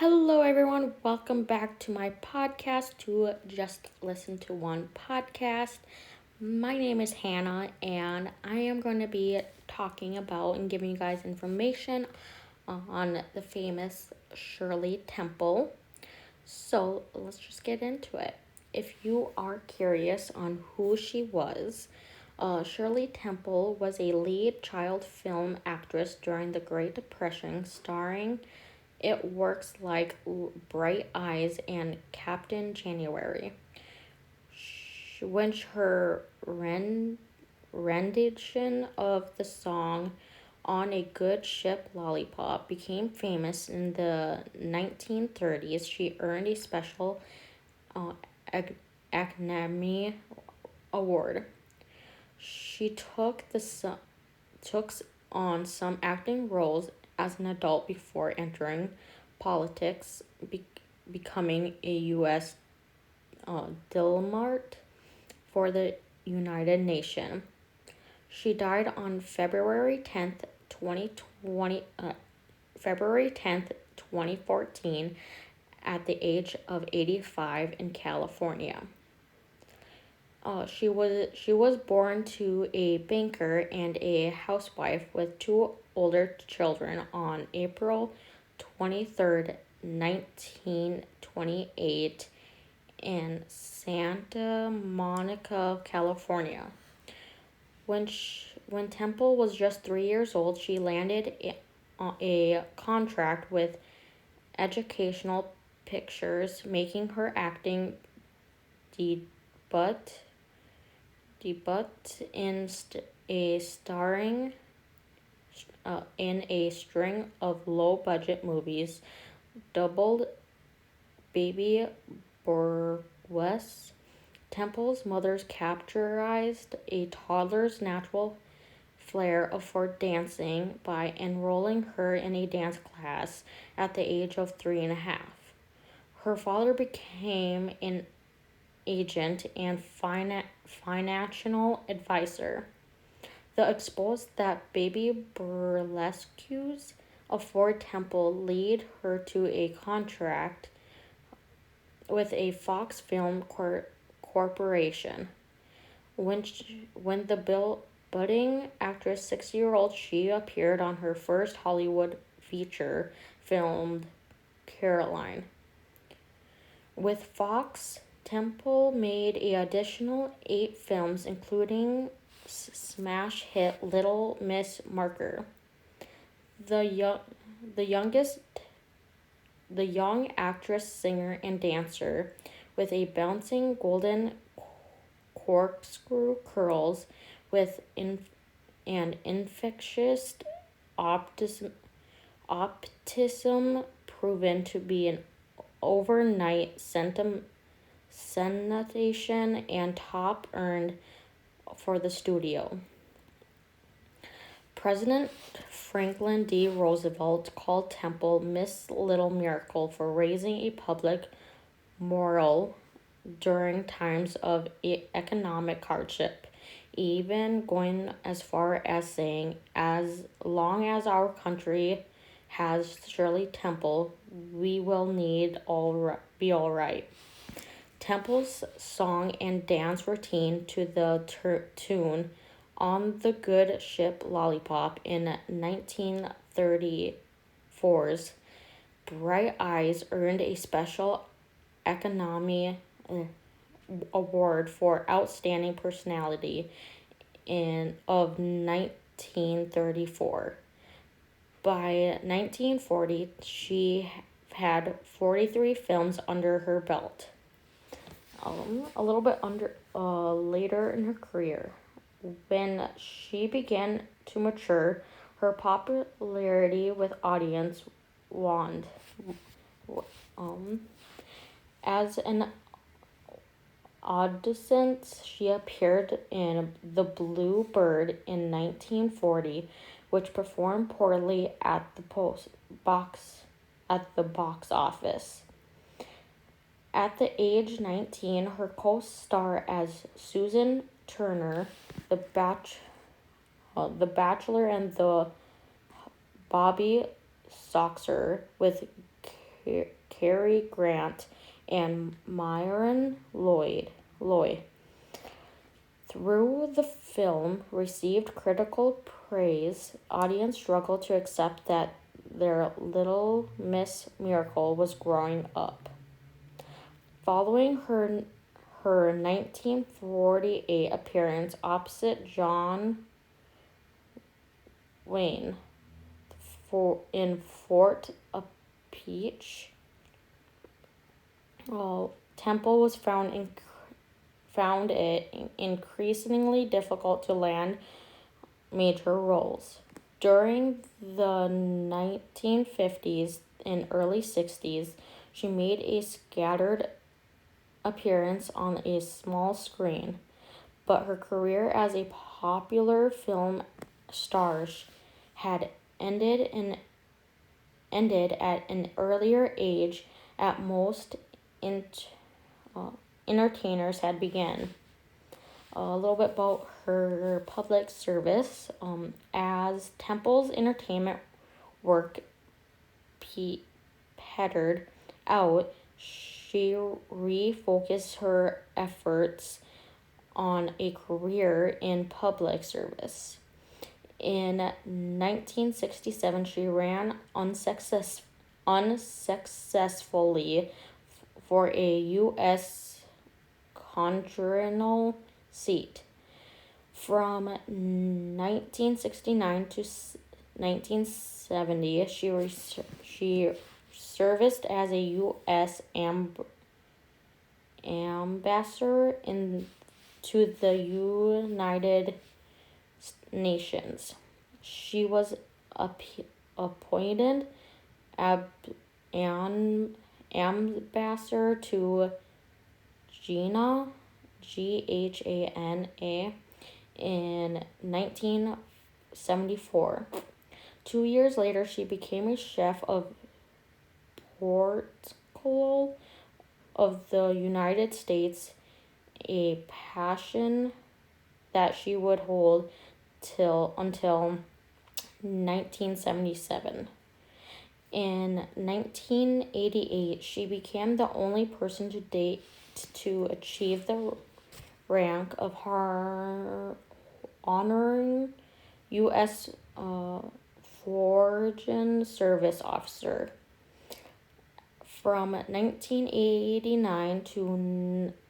Hello, everyone. Welcome back to my podcast, to Just Listen to One podcast. My name is Hannah, and I am going to be talking about and giving you guys information on the famous Shirley Temple. So let's just get into it. If you are curious on who she was, Shirley Temple was a lead child film actress during the Great Depression, starring It Works Like Bright Eyes and Captain January. When her rendition of the song On a Good Ship Lollipop became famous in the 1930s, she earned a special uh, Academy Award. She took on some acting roles as an adult before entering politics, becoming a U.S. diplomat for the United Nations. She died on February 10th, 2014, at the age of 85 in California. She was born to a banker and a housewife with two older children on April 23rd, 1928, in Santa Monica, California. When Temple was just 3 years old, she landed a contract with Educational Pictures, making her acting debut in a string of low-budget movies, doubled Baby Burgess. Temple's mother captured a toddler's natural flair for dancing by enrolling her in a dance class at the age of 3.5. Her father became an agent and financial advisor. The exposed that baby burlesques afford Temple lead her to a contract with a Fox Film Corporation. When the budding actress 6-year-old, she appeared on her first Hollywood feature film, Caroline. With Fox, Temple made an additional 8 films, including smash hit Little Miss Marker. The young actress, singer, and dancer with a bouncing golden corkscrew curls with an infectious optimism proven to be an overnight sensation and top earned for the studio. President Franklin D. Roosevelt called Temple Miss Little Miracle for raising a public morale during times of economic hardship, even going as far as saying, "As long as our country has Shirley Temple, we will be all right." Temple's song and dance routine to the tune On the Good Ship Lollipop in 1934's Bright Eyes earned a special Academy Award for Outstanding Personality of 1934. By 1940, she had 43 films under her belt. A little bit later in her career, when she began to mature, her popularity with audience waned. As an adolescent, she appeared in The Blue Bird in 1940, which performed poorly at the box office. At the age 19, her co-star as Susan Turner, The Bachelor, and the Bobby Soxer with Cary Grant and Myron Loy. Through the film received critical praise, audience struggled to accept that their Little Miss Miracle was growing up. Following her 1948 appearance opposite John Wayne in Fort Apache, Temple was found it increasingly difficult to land major roles. During the 1950s and early 60s, she made a scattered appearance on a small screen, but her career as a popular film star had ended at an earlier age at most entertainers had begun. A little bit about her public service. As Temple's entertainment work petered out, she refocused her efforts on a career in public service. In 1967, she ran unsuccessfully for a U.S. congressional seat. From 1969 to 1970, she served as a U.S. ambassador to the United Nations. She was appointed ambassador to Ghana, Ghana, in 1974. 2 years later, she became a chef of protocol of the United States, a passion that she would hold until 1977. In 1988, she became the only person to date to achieve the rank of her honoring U.S. Foreign Service Officer. From 1989 to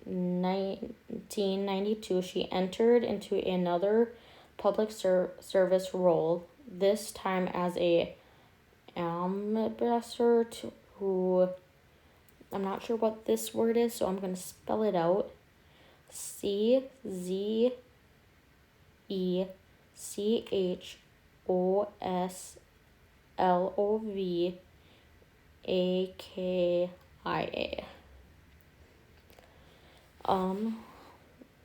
1992, she entered into another public service role, this time as a ambassador to, I'm not sure what this word is, so I'm going to spell it out. CZECHOSLOVAKIA.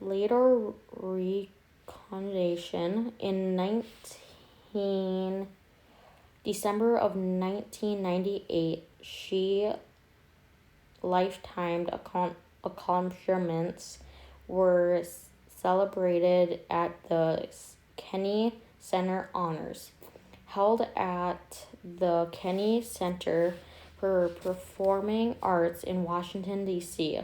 Later reconciliation in December of 1998, she lifetime accomplishments were celebrated at the Kennedy Center Honors, held at the Kennedy Center for Performing Arts in Washington, D.C.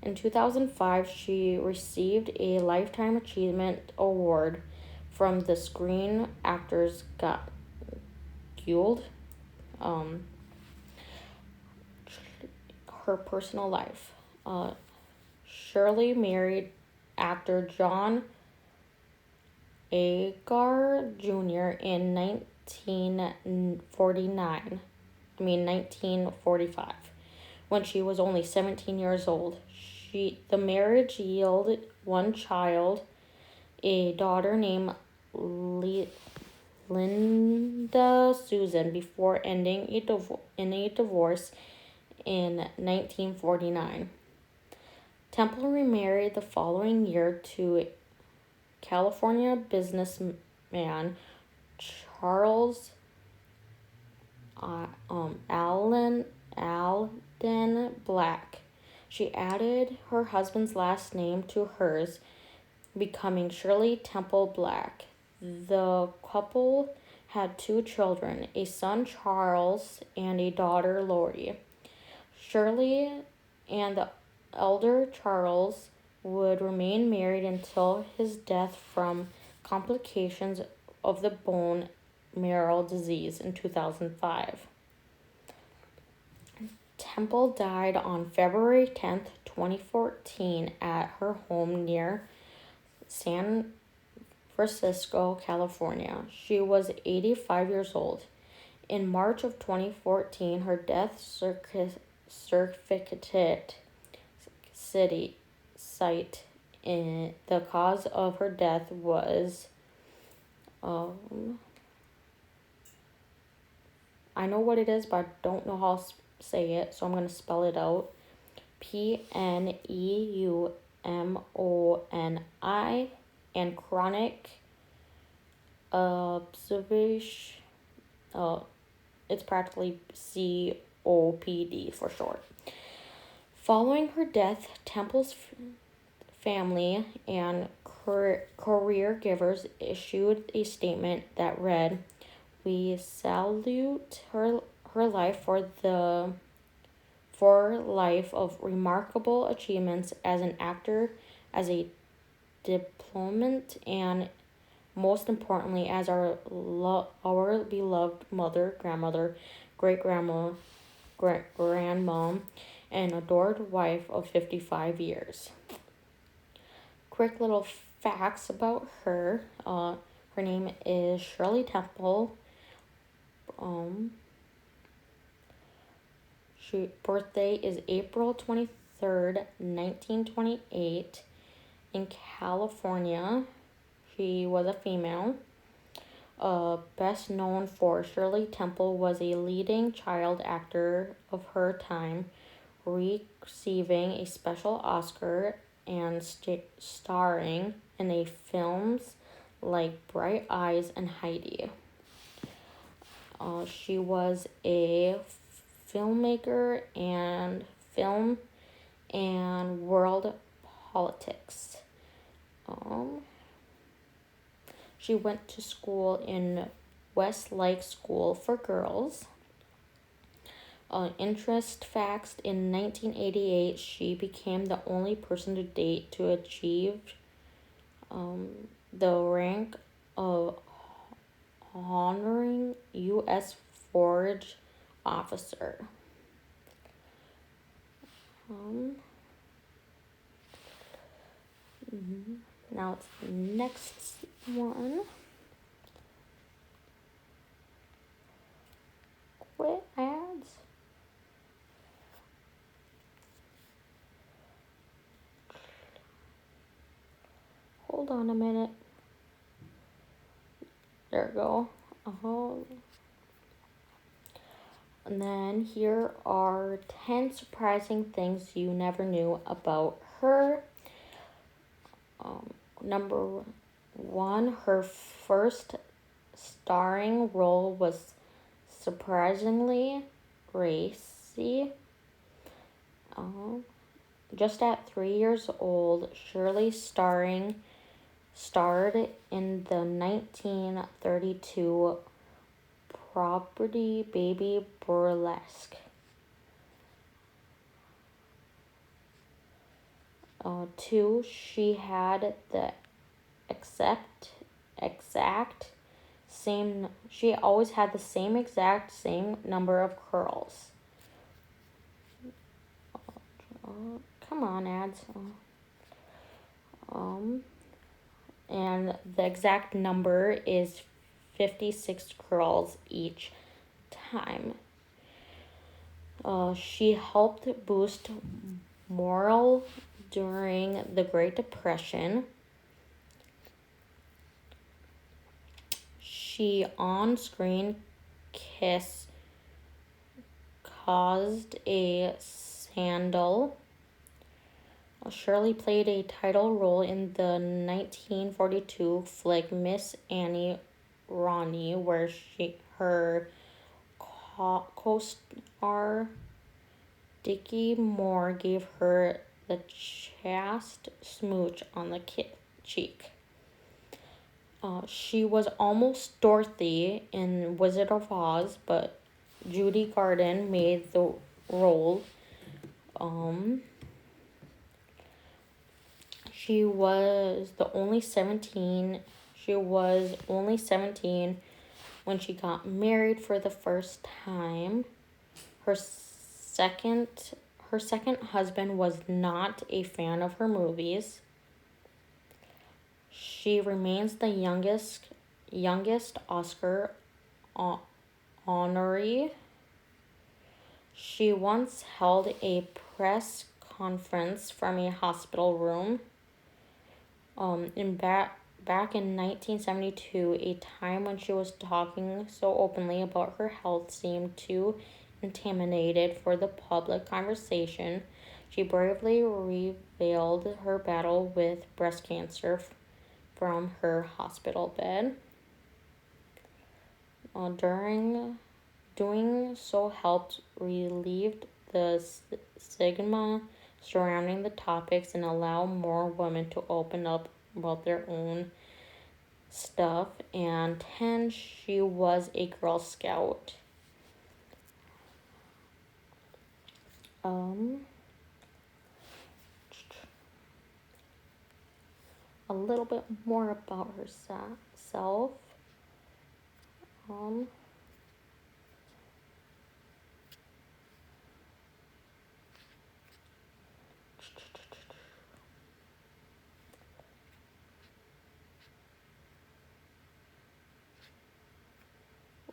In 2005, she received a Lifetime Achievement Award from the Screen Actors Guild. Her personal life. Shirley married actor John Agar Jr. in 1945, when she was only 17 years old. The marriage yielded one child, a daughter named Linda Susan, before ending in a divorce in 1949. Temple remarried the following year to California businessman Charles Alden Black. She added her husband's last name to hers, becoming Shirley Temple Black. The couple had two children, a son Charles and a daughter Lori. Shirley and the elder Charles would remain married until his death from complications of the bone marrow disease in 2005. Temple died on February 10th, 2014 at her home near San Francisco, California. She was 85 years old. In March of 2014, her death certificate cite in the cause of her death was I know what it is, but I don't know how to say it, so I'm going to spell it out. Pneumoni and chronic observation. It's practically COPD for short. Following her death, Temple's family and career givers issued a statement that read, "We salute her life for life of remarkable achievements as an actor, as a diplomat, and most importantly, as our beloved mother, grandmother, great-grandma, grandmom, and adored wife of 55 years. Quick little facts about her. Her name is Shirley Temple. She birthday is April 23rd, 1928 in California. She was a female. Best known for, Shirley Temple was a leading child actor of her time, receiving a special Oscar and starring in a films like Bright Eyes and Heidi. She was a filmmaker and film and world politics. She went to school in Westlake School for Girls. Interest facts: in 1988, she became the only person to date to achieve the rank of honoring U.S. Forage Officer. Now it's the next one. Quit ads. Hold on a minute. There we go. And then here are 10 surprising things you never knew about her. Number 1, her first starring role was surprisingly racy. Just at 3 years old, Shirley starred in the 1932 Property Baby Burlesque. 2, she had the exact same. She always had the same number of curls. Come on, ads. And the exact number is 56 curls each time. She helped boost morale during the Great Depression. She on-screen kiss caused a scandal. Shirley played a title role in the 1942 flick Miss Annie Ronnie, where her co-star Dickie Moore gave her the chaste smooch on the cheek. She was almost Dorothy in Wizard of Oz, but Judy Garden made the role. She was only 17 when she got married for the first time. Her second husband was not a fan of her movies. She remains the youngest Oscar honoree. She once held a press conference from a hospital room. Back in 1972, a time when she was talking so openly about her health seemed too intimidated for the public conversation. She bravely revealed her battle with breast cancer from her hospital bed. Doing so helped relieve the stigma surrounding the topics and allow more women to open up about their own stuff. And 10, she was a Girl Scout. A little bit more about herself.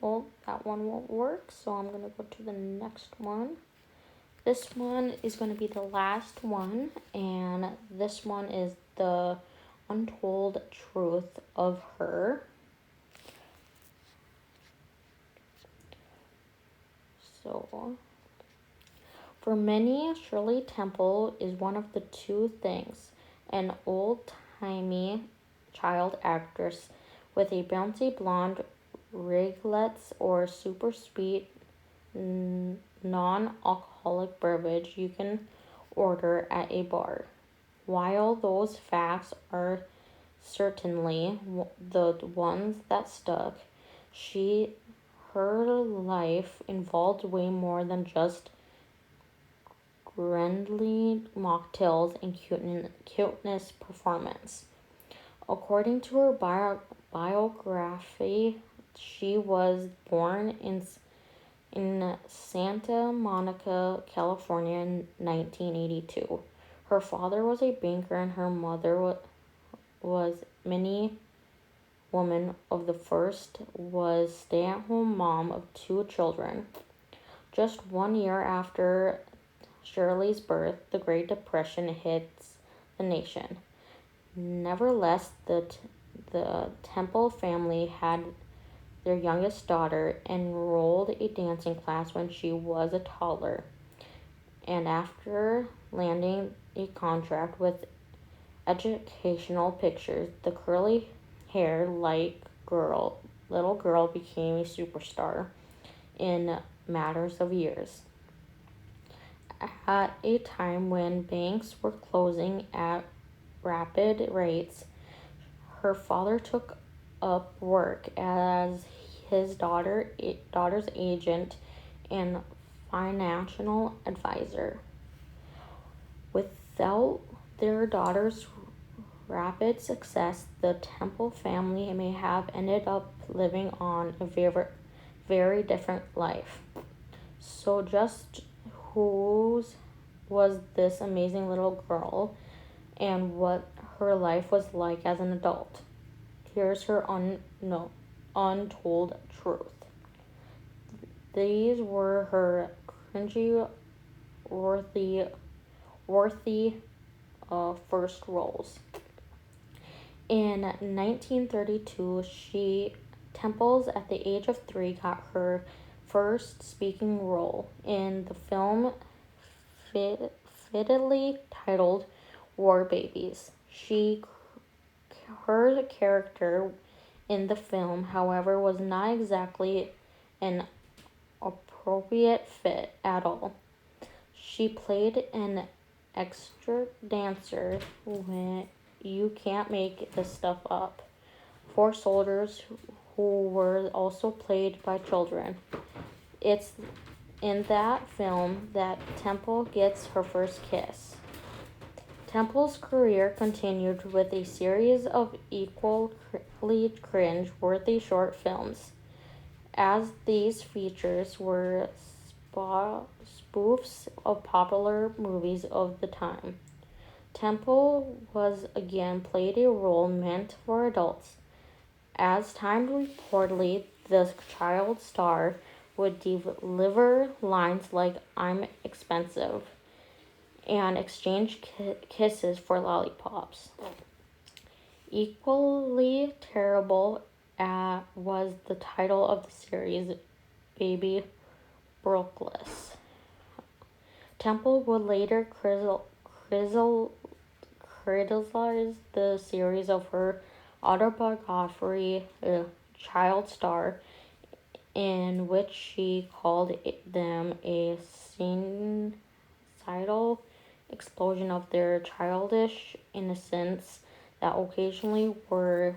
Well, that one won't work, so I'm going to go to the next one. This one is going to be the last one, and this one is the untold truth of her. So, for many, Shirley Temple is one of the two things: an old-timey child actress with a bouncy blonde ringlets or super sweet non-alcoholic beverage you can order at a bar. While those facts are certainly the ones that stuck, her life involved way more than just friendly mocktails and cuteness performance. According to her biography, she was born in Santa Monica, California in 1982. Her father was a banker and her mother was many woman of the first was stay-at-home mom of 2 children. Just 1 year after Shirley's birth, the Great Depression hits the nation. Nevertheless, the Temple family had their youngest daughter enrolled a dancing class when she was a toddler. And after landing a contract with Educational Pictures, the curly hair little girl became a superstar in matters of years. At a time when banks were closing at rapid rates, her father took up work as his daughter's agent and financial advisor. Without their daughter's rapid success, the Temple family may have ended up living on a very different life. So just whose was this amazing little girl and what her life was like as an adult? Here's her untold truth. These were her cringy-worthy first roles. In 1932, Temples at the age of 3 got her first speaking role in the film fittily titled War Babies. Her character in the film, however, was not exactly an appropriate fit at all. She played an extra dancer when you can't make this stuff up four soldiers who were also played by children. It's in that film that Temple gets her first kiss. Temple's career continued with a series of equally cringe-worthy short films, as these features were spoofs of popular movies of the time. Temple was again played a role meant for adults. As Time reportedly, the child star would deliver lines like "I'm expensive" and exchange kisses for lollipops. Equally terrible was the title of the series, Baby Brookless. Temple would later criticize the series of her autobiography, Child Star, in which she called them a suicidal explosion of their childish innocence that occasionally were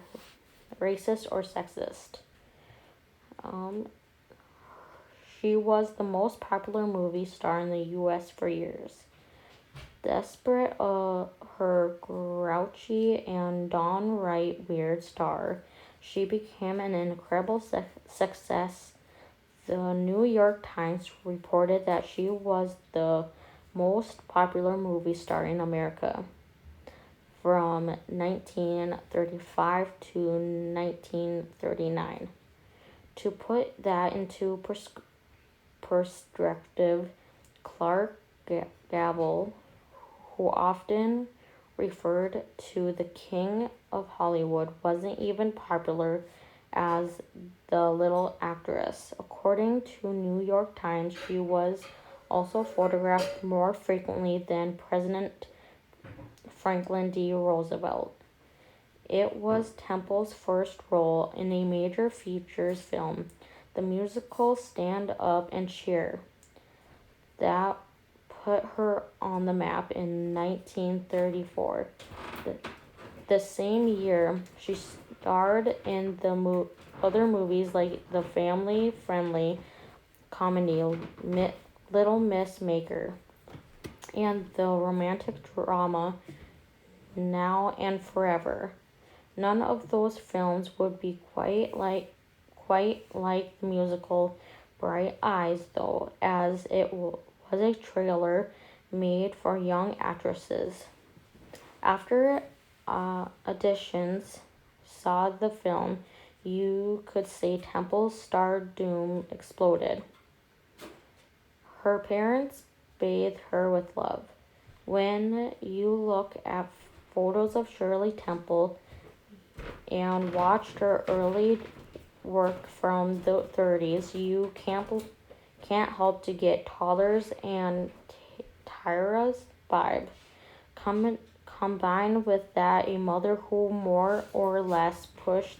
racist or sexist. She was the most popular movie star in the U.S. for years. Desperate her grouchy and downright weird star, she became an incredible success. The New York Times reported that she was the most popular movie star in America from 1935 to 1939. To put that into perspective, Clark Gable, who often referred to the King of Hollywood, wasn't even popular as the little actress. According to New York Times, she was also photographed more frequently than President Franklin D. Roosevelt. It was Temple's first role in a major features film, the musical Stand Up and Cheer, that put her on the map in 1934. The same year, she starred in the other movies like the family-friendly comedy Little Miss Maker and the romantic drama Now and Forever. None of those films would be quite like the musical Bright Eyes, though, as it was a trailer made for young actresses. After auditions saw the film, you could say Temple's stardom exploded. Her parents bathed her with love. When you look at photos of Shirley Temple and watched her early work from the 30s, you can't help to get Toddler's and Tyra's vibe. Combined with that, a mother who more or less pushed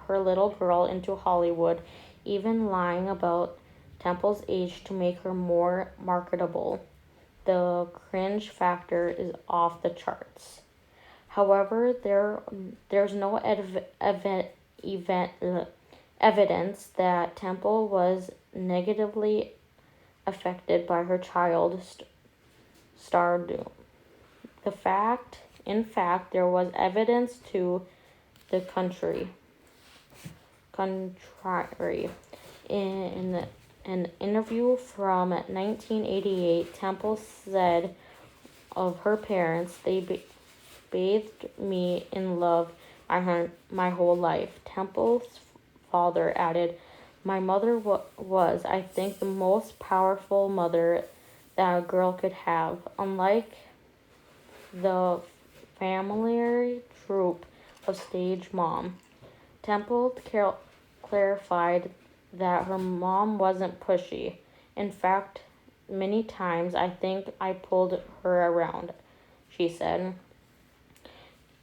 her little girl into Hollywood, even lying about Temple's age to make her more marketable. The cringe factor is off the charts. However, there's no evidence that Temple was negatively affected by her child stardom. In fact, there was evidence to the contrary. In an interview from 1988, Temple said of her parents, "They bathed me in love my whole life." Temple's father added, "My mother was, I think, the most powerful mother that a girl could have. Unlike the familiar trope of stage mom." Temple clarified that her mom wasn't pushy. "In fact, many times I think I pulled her around," she said.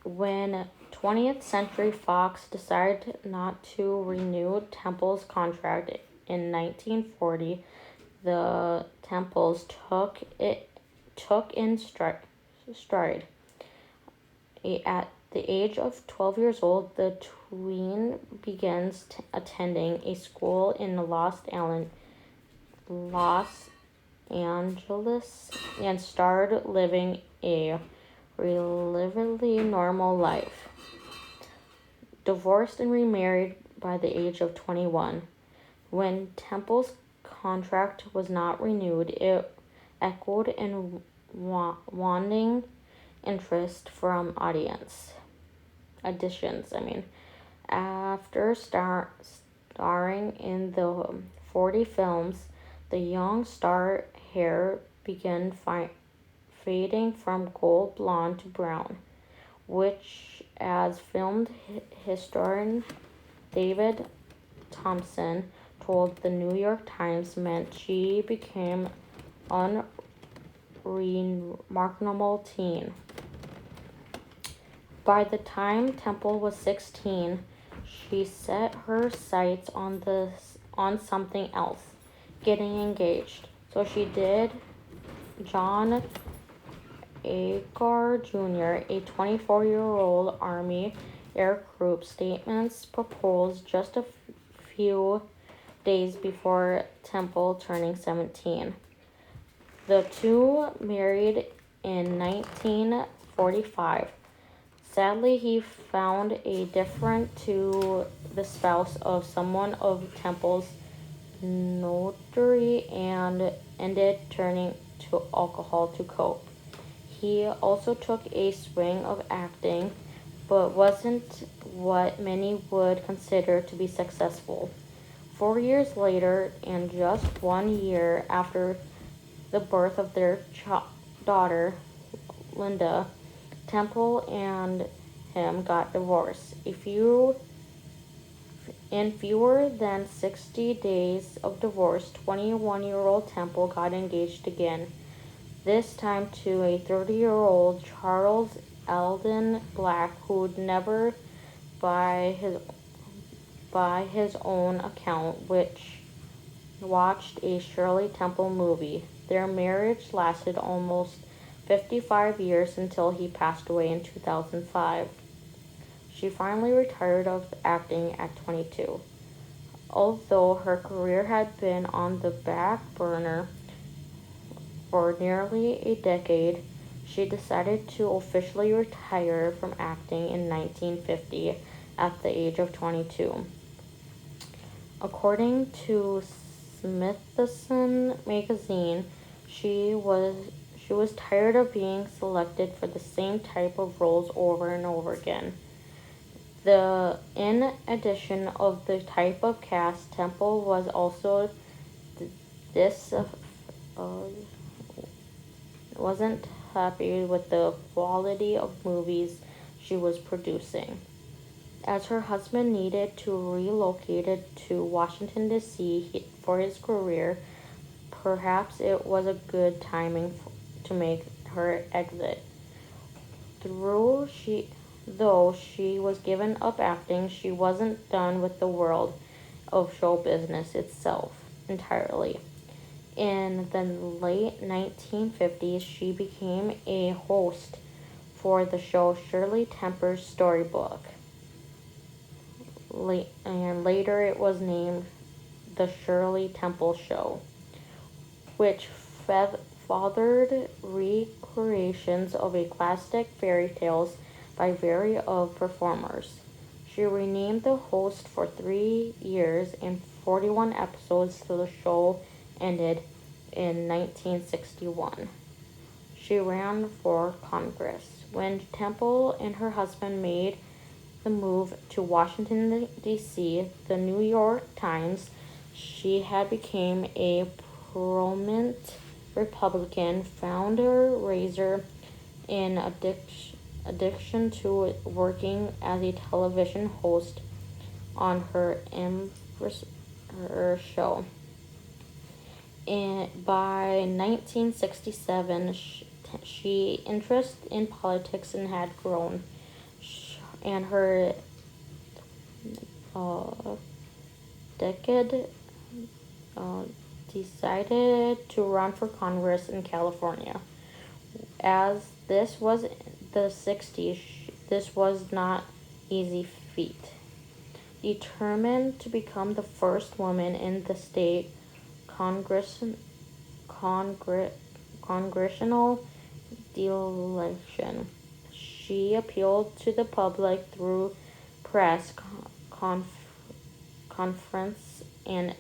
When 20th Century Fox decided not to renew Temple's contract in 1940, the Temples took in stride. the age of 12 years old, the tween begins attending a school in Los Angeles and started living a relatively normal life. Divorced and remarried by the age of 21. When Temple's contract was not renewed, it echoed in waning interest from auditions. After starring in the 40 films, the young star hair began fading from gold blonde to brown, which, as film historian David Thompson told the New York Times, meant she became an unremarkable teen. By the time Temple was 16, she set her sights on something else, getting engaged. So she did. John Agar Jr., a 24-year-old Army aircrew statements proposed just a few days before Temple turning 17. The two married in 1945. Sadly, he found a different to the spouse of someone of Temple's notoriety and ended turning to alcohol to cope. He also took a swing of acting, but wasn't what many would consider to be successful. 4 years later, and just 1 year after the birth of their daughter, Linda, Temple and him got divorced. In fewer than 60 days of divorce, 21-year-old Temple got engaged again, this time to a 30-year-old Charles Eldon Black, who'd never, by his own account, watched a Shirley Temple movie. Their marriage lasted almost 55 years until he passed away in 2005. She finally retired of acting at 22. Although her career had been on the back burner for nearly a decade, she decided to officially retire from acting in 1950 at the age of 22. According to Smithson magazine, she was tired of being selected for the same type of roles over and over again. In addition of the type of cast, Temple was also wasn't happy with the quality of movies she was producing. As her husband needed to relocate to Washington, D.C. for his career, perhaps it was a good timing to make her exit. Though she was given up acting, she wasn't done with the world of show business itself entirely. In the late 1950s, she became a host for the show Shirley Temple's Storybook. And later it was named The Shirley Temple Show, which fathered recreations of a classic fairy tales by variety of performers. She remained the host for 3 years and 41 episodes till the show ended in 1961. She ran for Congress. When Temple and her husband made the move to Washington, D.C., the New York Times, she had become a prominent Republican founder-raiser in addition to working as a television host on her show. By 1967, she interest in politics and had grown, and her decade decided to run for Congress in California. As this was the 60s, this was not easy feat. Determined to become the first woman in the state Congress, congressional election, she appealed to the public through press conference and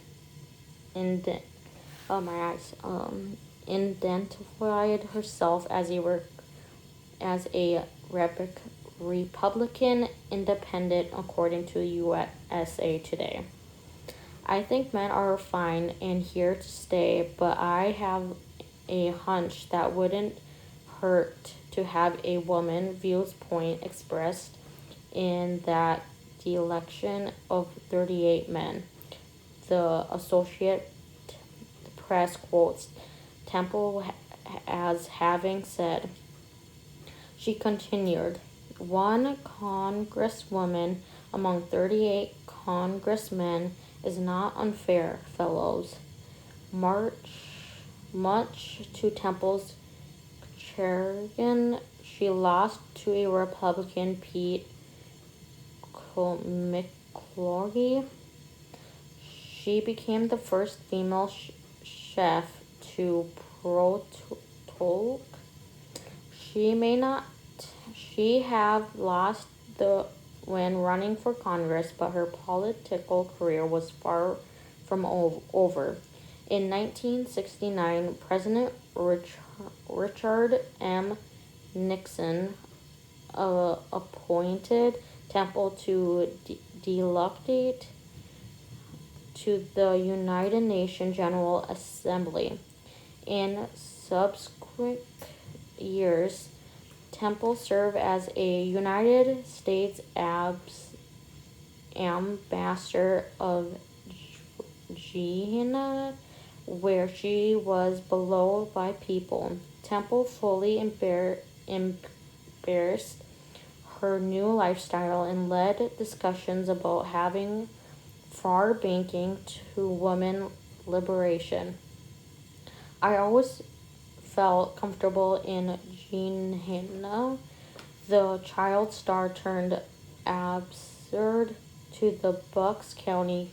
identified herself as a Republican independent, according to USA Today. I think men are fine and here to stay, but I have a hunch that wouldn't hurt to have a woman viewpoint expressed in that the election of 38 men. The Associated Press quotes Temple as having said. She continued, one congresswoman among 38 congressmen is not unfair, fellows. Much to Temple's chagrin, she lost to a Republican, Pete McClory. She became the first female chef to protocol. She have lost when running for Congress, but her political career was far from over. In 1969, President Richard M. Nixon appointed Temple to delegate to the United Nations General Assembly. In subsequent years, Temple served as a United States ambassador of Guyana, where she was beloved by people. Temple fully embraced her new lifestyle and led discussions about having far-banking to women liberation. I always felt comfortable in Guyana. The child star turned absurd to the Bucks County.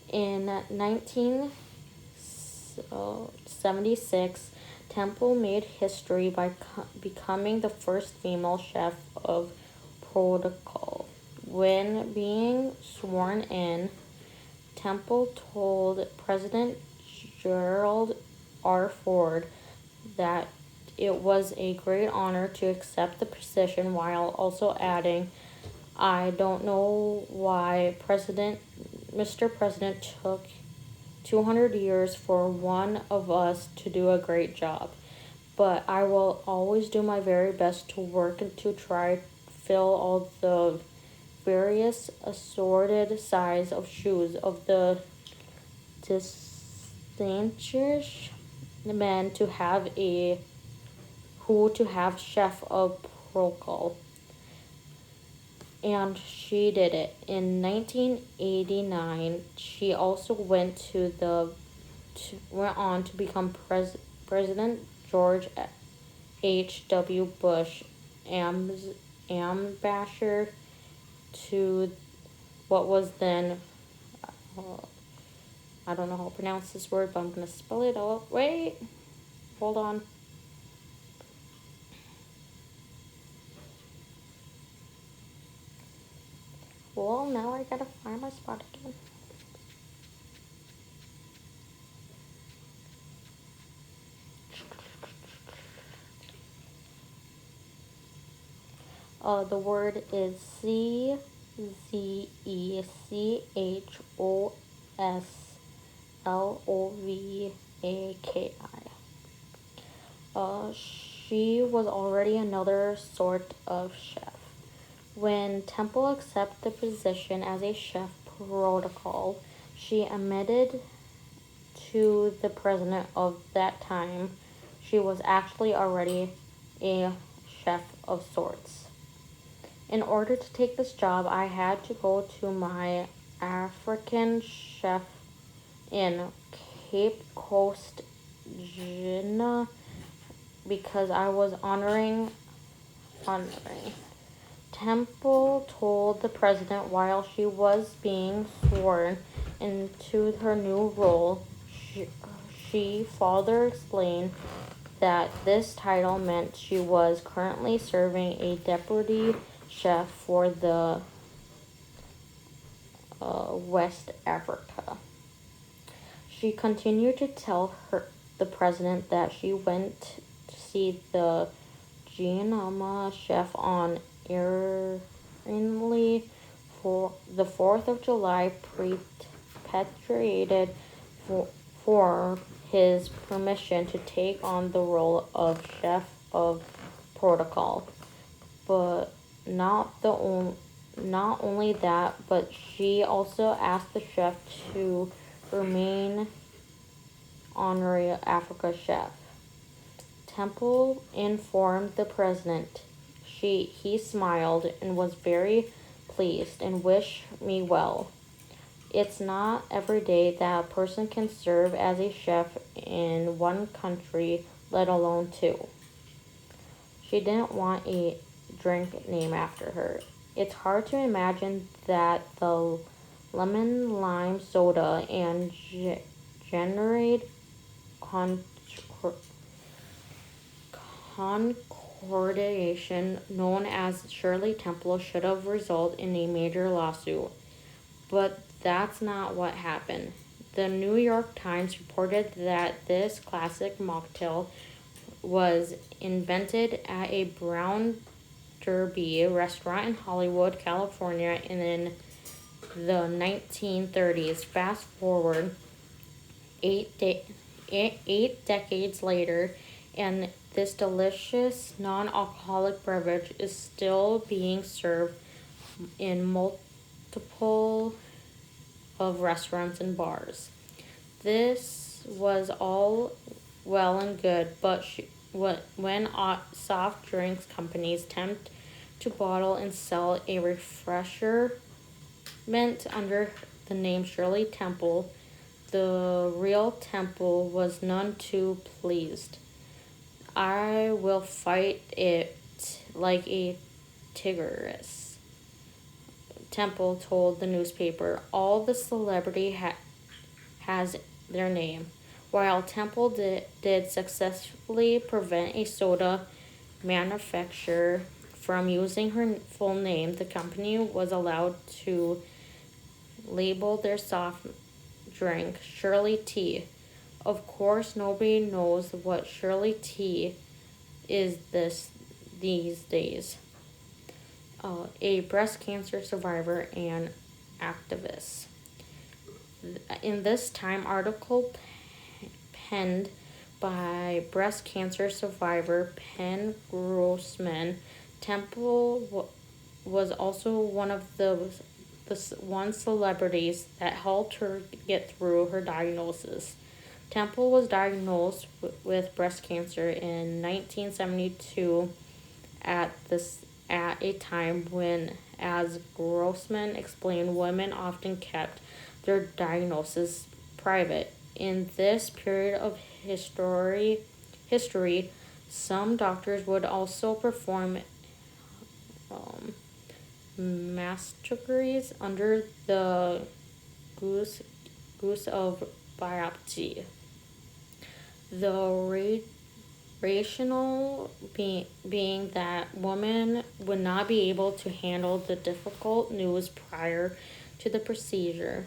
In 1976, Temple made history by becoming the first female chef of protocol. When being sworn in, Temple told President Gerald R. Ford that it was a great honor to accept the position, while also adding, I don't know why Mr. President took 200 years for one of us to do a great job, but I will always do my very best to work and to try fill all the various assorted size of shoes of the distinguished men to have chef of protocol. And she did it. In 1989, she also went on to become President George H.W. Bush ambassador to what was then, I don't know how to pronounce this word, but I'm going to spell it out. Wait, hold on. Well, now I gotta find my spot again. The word is Czechoslovaki. She was already another sort of chef. When Temple accepted the position as a chef protocol, she admitted to the president of that time she was actually already a chef of sorts. In order to take this job, I had to go to my African chef in Cape Coast, Guyana, because I was honoring fundraising. Temple told the president while she was being sworn into her new role. She further explained that this title meant she was currently serving a deputy chef for the West Africa. She continued to tell the president that she went to see the Gianama chef on erringly for the 4th of July, perpetuated for his permission to take on the role of chef of protocol. But not only that, but she also asked the chef to remain honorary Africa chef. Temple informed the president. He smiled and was very pleased and wished me well. It's not every day that a person can serve as a chef in one country, let alone two. She didn't want a drink named after her. It's hard to imagine that the lemon lime soda and generate concordation known as Shirley Temple should have resulted in a major lawsuit. But that's not what happened. The New York Times reported that this classic mocktail was invented at a Brown Derby restaurant in Hollywood, California in the 1930s. Fast forward 8 decades later, and this delicious non-alcoholic beverage is still being served in multiple of restaurants and bars. This was all well and good, but when soft drinks companies attempt to bottle and sell a refresher meant under the name Shirley Temple, the real Temple was none too pleased. I will fight it like a tigress, Temple told the newspaper. All the celebrity has their name. While Temple did successfully prevent a soda manufacturer from using her full name, the company was allowed to label their soft drink Shirley Tea. Of course, nobody knows what Shirley Tea is these days. A breast cancer survivor and activist. In this Time article penned by breast cancer survivor Penn Grossman, Temple was also one of the one celebrities that helped her get through her diagnosis. Temple was diagnosed with breast cancer in 1972 at a time when, as Grossman explained, women often kept their diagnosis private. In this period of history, some doctors would also perform mastectomies under the guise of biopsy. The rationale being that women would not be able to handle the difficult news prior to the procedure.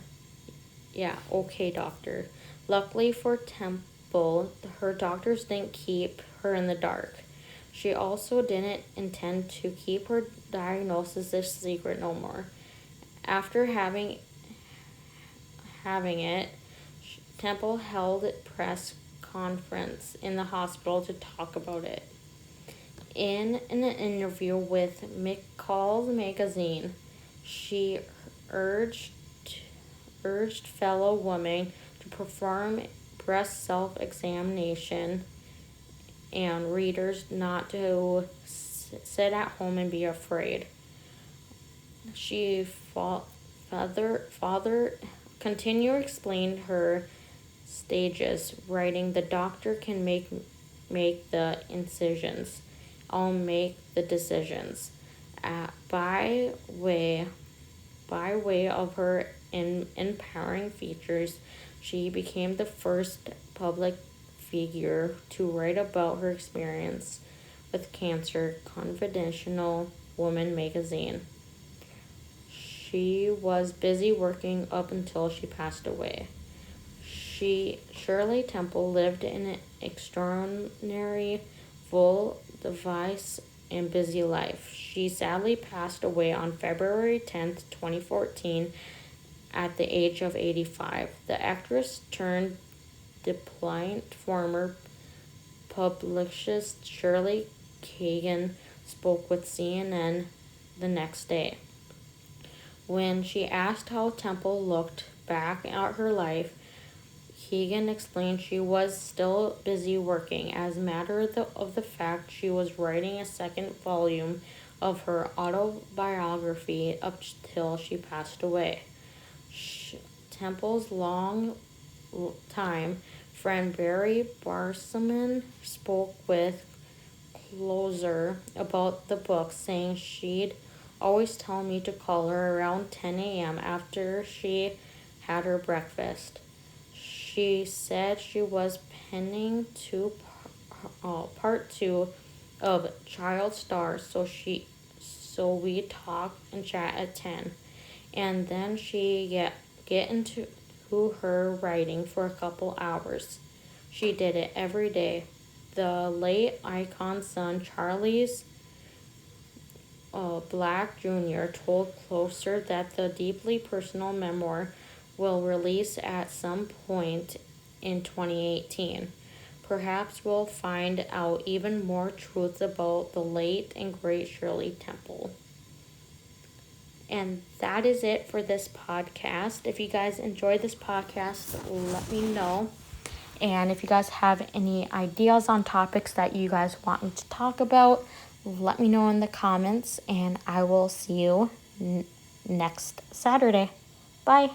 Yeah, okay, doctor. Luckily for Temple, her doctors didn't keep her in the dark. She also didn't intend to keep her diagnosis a secret no more. After having it, Temple held a press conference in the hospital to talk about it. In an interview with McCall magazine, she urged fellow women to perform breast self-examination and readers not to sit at home and be afraid. She continue explained her stages, writing, "The doctor can make the incisions. I'll make the decisions. By way of her empowering features, she became the first public figure to write about her experience with cancer. Confidential Woman magazine. She was busy working up until she passed away. Shirley Temple lived an extraordinary, full, device, and busy life. She sadly passed away on February 10th, 2014, at the age of 85. The actress turned depliant former publicist Shirley Kagan spoke with CNN the next day. When she asked how Temple looked back at her life, Keegan explained she was still busy working. As a matter of the fact, she was writing a second volume of her autobiography up till she passed away. Temple's long-time friend Barry Barsaman spoke with Closer about the book, saying she'd always tell me to call her around 10 a.m. after she had her breakfast. She said she was penning part 2 of Child Stars, so we talk and chat at 10, and then she get into her writing for a couple hours. She did it every day. The late icon's son, Charles Black Jr., told Closer that the deeply personal memoir will release at some point in 2018. Perhaps we'll find out even more truth about the late and great Shirley Temple. And that is it for this podcast. If you guys enjoyed this podcast, let me know. And if you guys have any ideas on topics that you guys want me to talk about, let me know in the comments. And I will see you next Saturday. Bye.